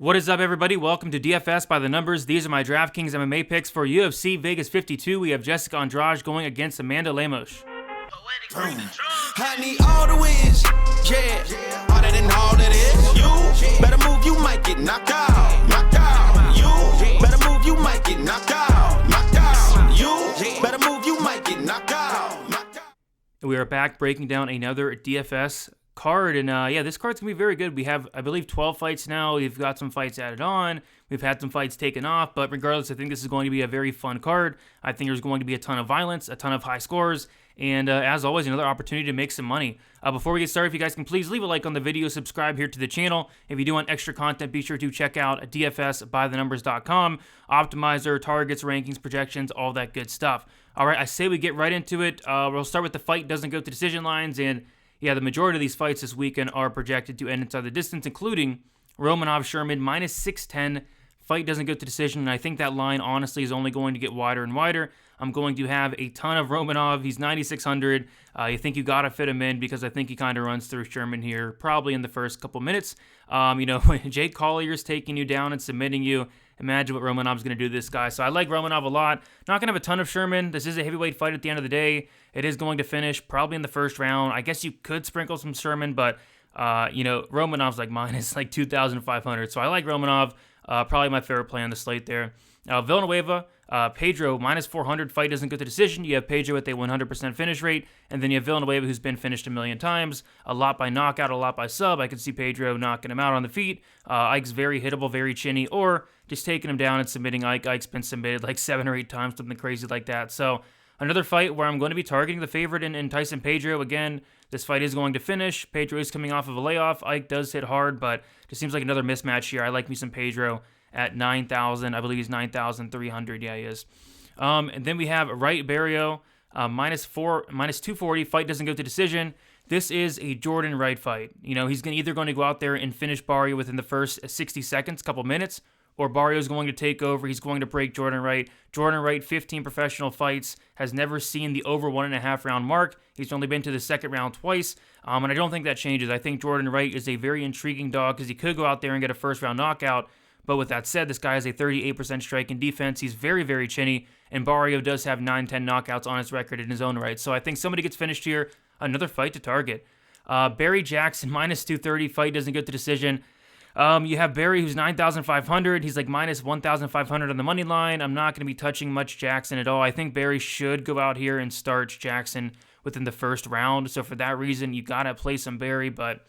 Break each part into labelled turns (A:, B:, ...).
A: What is up, everybody? Welcome to DFS by the Numbers. These are my Draftkings MMA picks for UFC Vegas 52. We have Jessica Andrade going against Amanda Lemos.
B: I need all the wins, yeah. Harder than all it is. You better move, you might get knocked out. Knocked out. You better move, you might get knocked out. Knocked out. You better move, you might get knocked out. Knocked out.
A: We are back breaking down another DFS card, and this card's gonna be very good. We have, I believe, 12 fights now. We've got some fights added on. We've had some fights taken off, but regardless, I think this is going to be a very fun card. I think there's going to be a ton of violence, a ton of high scores, and as always, another opportunity to make some money. Before we get started, if you guys can please leave a like on the video, subscribe here to the channel. If you do want extra content, be sure to check out dfsbythenumbers.com. Optimizer, targets, rankings, projections, all that good stuff. All right, I say we get right into it. We'll start with the fight doesn't go to decision lines, and yeah, the majority of these fights this weekend are projected to end inside the distance, including Romanov-Sherman, minus 610. Fight doesn't go to decision, and I think that line, honestly, is only going to get wider and wider. I'm going to have a ton of Romanov. He's 9,600. You think you got to fit him in because I think he kind of runs through Sherman here, probably in the first couple minutes. When Jake Collier's taking you down and submitting you, imagine what Romanov's going to do to this guy. So I like Romanov a lot. Not going to have a ton of Sherman. This is a heavyweight fight at the end of the day. It is going to finish probably in the first round. I guess you could sprinkle some Sherman, but, Romanov's like minus like 2,500. So I like Romanov. Probably my favorite play on the slate there. Villanueva, Pedro, minus 400. Fight doesn't go to decision. You have Pedro with a 100% finish rate. And then you have Villanueva, who's been finished a million times. A lot by knockout, a lot by sub. I could see Pedro knocking him out on the feet. Ike's very hittable, very chinny. Or just taking him down and submitting Ike. Ike's been submitted like 7 or 8 times, something crazy like that. So another fight where I'm going to be targeting the favorite in Tyson Pedro. Again, this fight is going to finish. Pedro is coming off of a layoff. Ike does hit hard, but just seems like another mismatch here. I like me some Pedro at 9,000. I believe he's 9,300. Yeah, he is. And then we have Wright Barrio, minus 240. Fight doesn't go to decision. This is a Jordan Wright fight. He's either going to go out there and finish Barrio within the first 60 seconds, couple minutes, or Barrio's going to take over. He's going to break Jordan Wright. Jordan Wright, 15 professional fights, has never seen the over 1.5 round mark. He's only been to the second round twice, and I don't think that changes. I think Jordan Wright is a very intriguing dog because he could go out there and get a first round knockout. But with that said, this guy has a 38% strike in defense. He's very, very chinny, and Barrio does have 9-10 knockouts on his record in his own right. So I think somebody gets finished here. Another fight to target. Barry Jackson, minus 230. Fight doesn't go to decision. You have Barry, who's 9,500. He's like minus 1,500 on the money line. I'm not going to be touching much Jackson at all. I think Barry should go out here and start Jackson within the first round. So for that reason, you got to play some Barry, but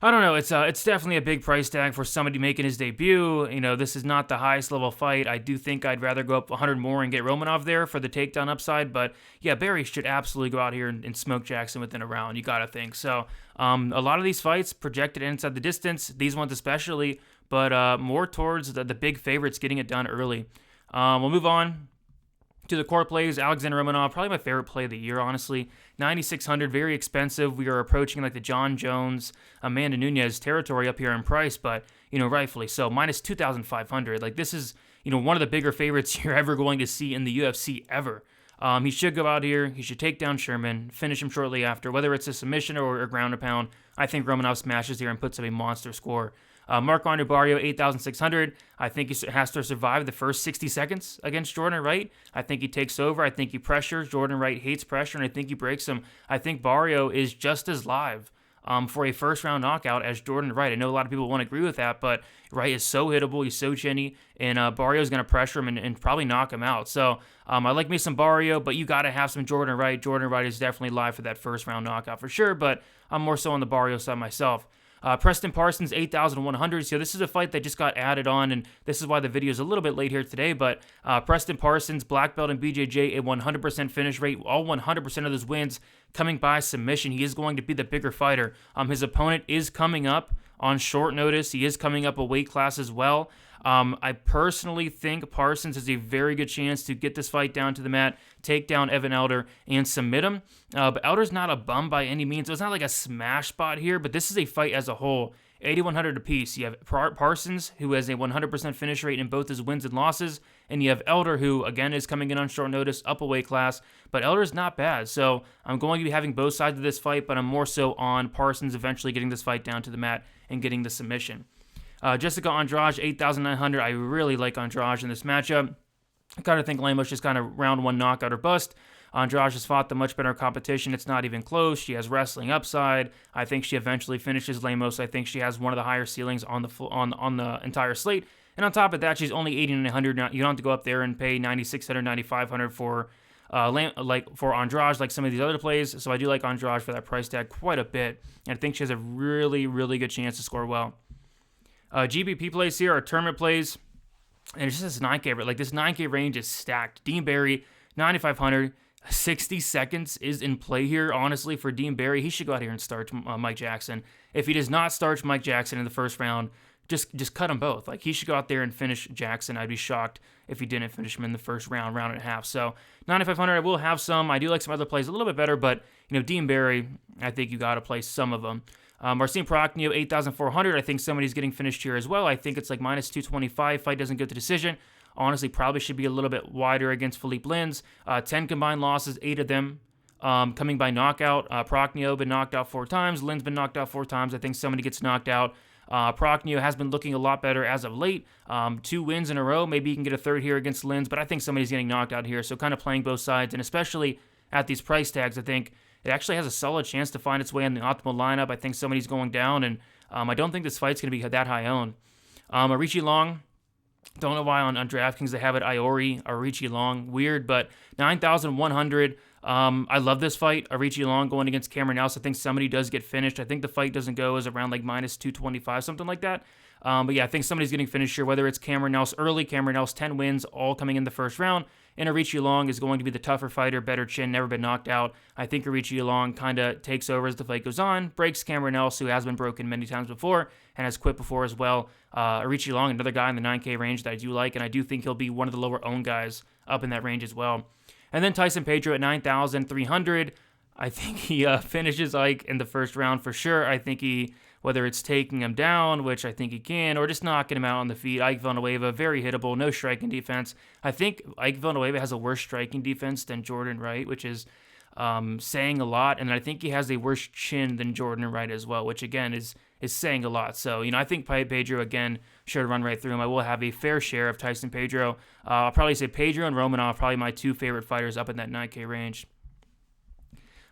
A: I don't know. It's definitely a big price tag for somebody making his debut. This is not the highest level fight. I do think I'd rather go up 100 more and get Romanov there for the takedown upside. But yeah, Barry should absolutely go out here and smoke Jackson within a round. You got to think. So a lot of these fights projected inside the distance, these ones especially, but more towards the big favorites getting it done early. We'll move on to the core plays. Alexander Romanov, probably my favorite play of the year, honestly. 9,600, very expensive. We are approaching like the John Jones, Amanda Nunes territory up here in price, but, rightfully so. Minus 2,500. Like, this is, one of the bigger favorites you're ever going to see in the UFC ever. He should go out here. He should take down Sherman, finish him shortly after, whether it's a submission or a ground and pound. I think Romanov smashes here and puts up a monster score. Marco-André Barrio, 8,600. I think he has to survive the first 60 seconds against Jordan Wright. I think he takes over. I think he pressures. Jordan Wright hates pressure, and I think he breaks him. I think Barrio is just as live for a first-round knockout as Jordan Wright. I know a lot of people won't agree with that, but Wright is so hittable. He's so chinny, and Barrio's going to pressure him and probably knock him out. So I like me some Barrio, but you got to have some Jordan Wright. Jordan Wright is definitely live for that first-round knockout for sure, but I'm more so on the Barrio side myself. Preston Parsons, 8,100. So this is a fight that just got added on, and this is why the video is a little bit late here today. But Preston Parsons, black belt and BJJ, a 100% finish rate. All 100% of those wins coming by submission. He is going to be the bigger fighter. His opponent is coming up on short notice. He is coming up a weight class as well. I personally think Parsons has a very good chance to get this fight down to the mat, take down Evan Elder, and submit him. But Elder's not a bum by any means. So it's not like a smash spot here, but this is a fight as a whole. 8,100 apiece. You have Parsons, who has a 100% finish rate in both his wins and losses, and you have Elder, who, again, is coming in on short notice, up a weight class, but Elder's not bad. So I'm going to be having both sides of this fight, but I'm more so on Parsons eventually getting this fight down to the mat and getting the submission. Jessica Andrade, 8,900. I really like Andrade in this matchup. I kind of think Lemos just kind of round one knockout or bust. Andrade has fought the much better competition. It's not even close. She has wrestling upside. I think she eventually finishes Lemos. I think she has one of the higher ceilings on the entire slate. And on top of that, she's only 8,900. Now you don't have to go up there and pay 9,600, 9,500 for for Andrade like some of these other plays. So I do like Andrade for that price tag quite a bit. And I think she has a really, really good chance to score well. GPP plays here are tournament plays. And it's just this 9K. Like this 9K range is stacked. Dean Barry, 9,500. 60 seconds is in play here, honestly, for Dean Barry. He should go out here and starch Mike Jackson. If he does not starch Mike Jackson in the first round, just cut them both. Like, he should go out there and finish Jackson. I'd be shocked if he didn't finish him in the first round and a half. So, 9,500, I will have some. I do like some other plays a little bit better, but, Dean Barry, I think you got to play some of them. Marcin Prokhnio, 8,400. I think somebody's getting finished here as well. I think it's like minus 225. Fight doesn't get the decision. Honestly, probably should be a little bit wider against Philippe Lins. 10 combined losses, 8 of them coming by knockout. Prokhnio been knocked out 4 times. Lin's been knocked out 4 times. I think somebody gets knocked out. Prokhnio has been looking a lot better as of late. 2 wins in a row. Maybe he can get a third here against Lins, but I think somebody's getting knocked out here. So kind of playing both sides, and especially at these price tags, I think it actually has a solid chance to find its way in the optimal lineup. I think somebody's going down, and I don't think this fight's going to be that high owned. Arichi Long. Don't know why on DraftKings they have it Iori, Arichi Long. Weird, but 9,100. I love this fight. Arichi Long going against Cameron Else. I think somebody does get finished. I think the fight doesn't go as around like minus 225, something like that. But yeah, I think somebody's getting finished here, whether it's Cameron Else early, Cameron Else 10 wins, all coming in the first round. And Arichi Long is going to be the tougher fighter, better chin, never been knocked out. I think Arichi Long kind of takes over as the fight goes on, breaks Cameron Else, who has been broken many times before and has quit before as well. Arichi Long, another guy in the 9K range that I do like, and I do think he'll be one of the lower owned guys up in that range as well. And then Tyson Pedro at 9,300. I think he finishes Ike in the first round for sure. I think he, whether it's taking him down, which I think he can, or just knocking him out on the feet. Ike Villanueva, very hittable, no striking defense. I think Ike Villanueva has a worse striking defense than Jordan Wright, which is saying a lot. And I think he has a worse chin than Jordan Wright as well, which again is saying a lot. So, I think Pedro, again, should run right through him. I will have a fair share of Tyson Pedro. I'll probably say Pedro and Romanov, probably my 2 favorite fighters up in that 9K range.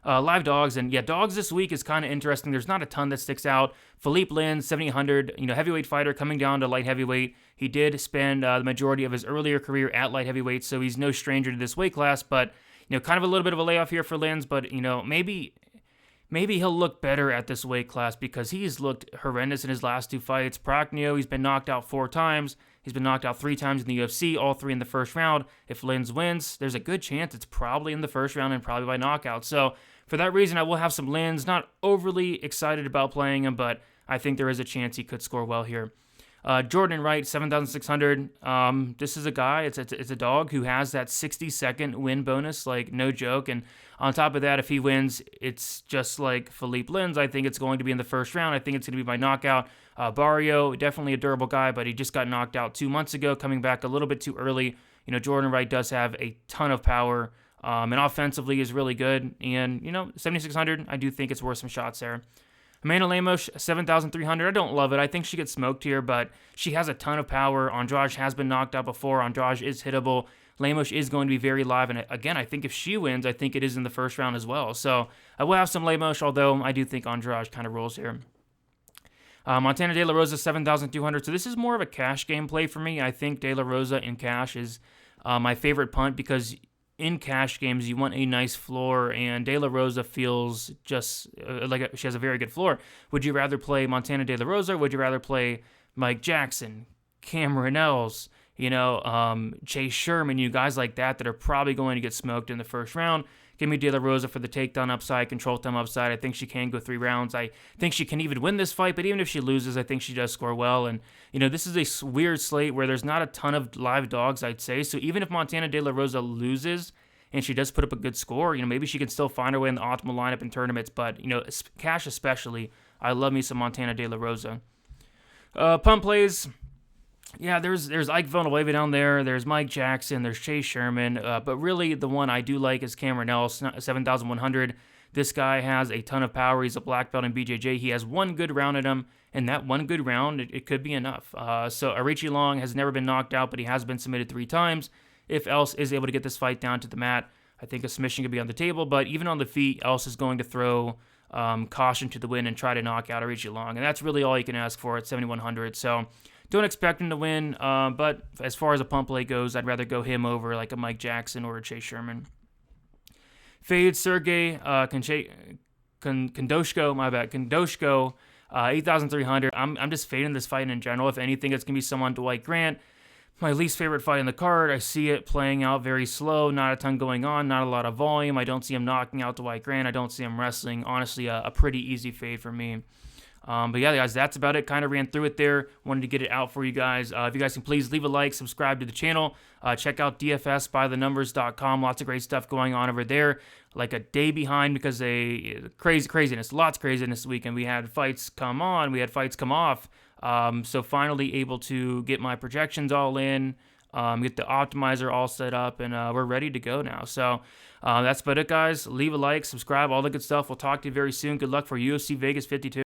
A: Live dogs, and yeah, dogs this week is kind of interesting. There's not a ton that sticks out. Philippe Lin, 7,800, heavyweight fighter coming down to light heavyweight. He did spend the majority of his earlier career at light heavyweight, so he's no stranger to this weight class, but, kind of a little bit of a layoff here for Lins, but, maybe he'll look better at this weight class because he's looked horrendous in his last 2 fights. Prokhnio, he's been knocked out 4 times. He's been knocked out 3 times in the UFC, all 3 in the first round. If Lins wins, there's a good chance it's probably in the first round and probably by knockout. So for that reason, I will have some Lins. Not overly excited about playing him, but I think there is a chance he could score well here. Jordan Wright, 7,600. This is a guy, it's a dog who has that 60-second win bonus, like no joke. And on top of that, if he wins, it's just like Philippe Lins. I think it's going to be in the first round. I think it's going to be by knockout. Barrio, definitely a durable guy, but he just got knocked out 2 months ago, coming back a little bit too early. Jordan Wright does have a ton of power, and offensively is really good. And, 7,600, I do think it's worth some shots there. Amanda Lemos, 7,300. I don't love it. I think she gets smoked here, but she has a ton of power. Andrade has been knocked out before. Andrade is hittable. Lemos is going to be very live, and again, I think if she wins, I think it is in the first round as well. So I will have some Lemos, although I do think Andrade kind of rolls here. Montana De La Rosa, 7,200. So this is more of a cash game play for me. I think De La Rosa in cash is my favorite punt because in cash games, you want a nice floor, and De La Rosa feels just like she has a very good floor. Would you rather play Montana De La Rosa, or would you rather play Mike Jackson, Cameron Else, Chase Sherman, guys like that are probably going to get smoked in the first round? Give me De La Rosa for the takedown upside, control time upside. I think she can go 3 rounds. I think she can even win this fight, but even if she loses, I think she does score well. And, this is a weird slate where there's not a ton of live dogs, I'd say. So even if Montana De La Rosa loses and she does put up a good score, maybe she can still find her way in the optimal lineup in tournaments. But, cash especially, I love me some Montana De La Rosa. Punt Plays. Yeah, there's Ike Villanueva down there. There's Mike Jackson. There's Chase Sherman. But really, the one I do like is Cameron Else, 7,100. This guy has a ton of power. He's a black belt in BJJ. He has one good round at him, and that one good round, it could be enough. So Arichi Long has never been knocked out, but he has been submitted 3 times. If Else is able to get this fight down to the mat, I think a submission could be on the table. But even on the feet, Else is going to throw caution to the wind and try to knock out Arichi Long. And that's really all you can ask for at 7,100. So don't expect him to win. But as far as a punt play goes, I'd rather go him over like a Mike Jackson or a Chase Sherman. Fade Sergey Kondoshko, my bad, Kondoshko, 8,300. I'm just fading this fight in general. If anything, it's going to be someone Dwight Grant. My least favorite fight in the card. I see it playing out very slow, not a ton going on, not a lot of volume. I don't see him knocking out Dwight Grant. I don't see him wrestling. Honestly, a pretty easy fade for me. But yeah, guys, that's about it. Kind of ran through it there. Wanted to get it out for you guys. If you guys can please leave a like, subscribe to the channel. Check out dfsbythenumbers.com. Lots of great stuff going on over there. Like a day behind because craziness. Lots of craziness this weekend. We had fights come on. We had fights come off. So finally able to get my projections all in, get the optimizer all set up, and we're ready to go now. So that's about it, guys. Leave a like, subscribe, all the good stuff. We'll talk to you very soon. Good luck for UFC Vegas 52.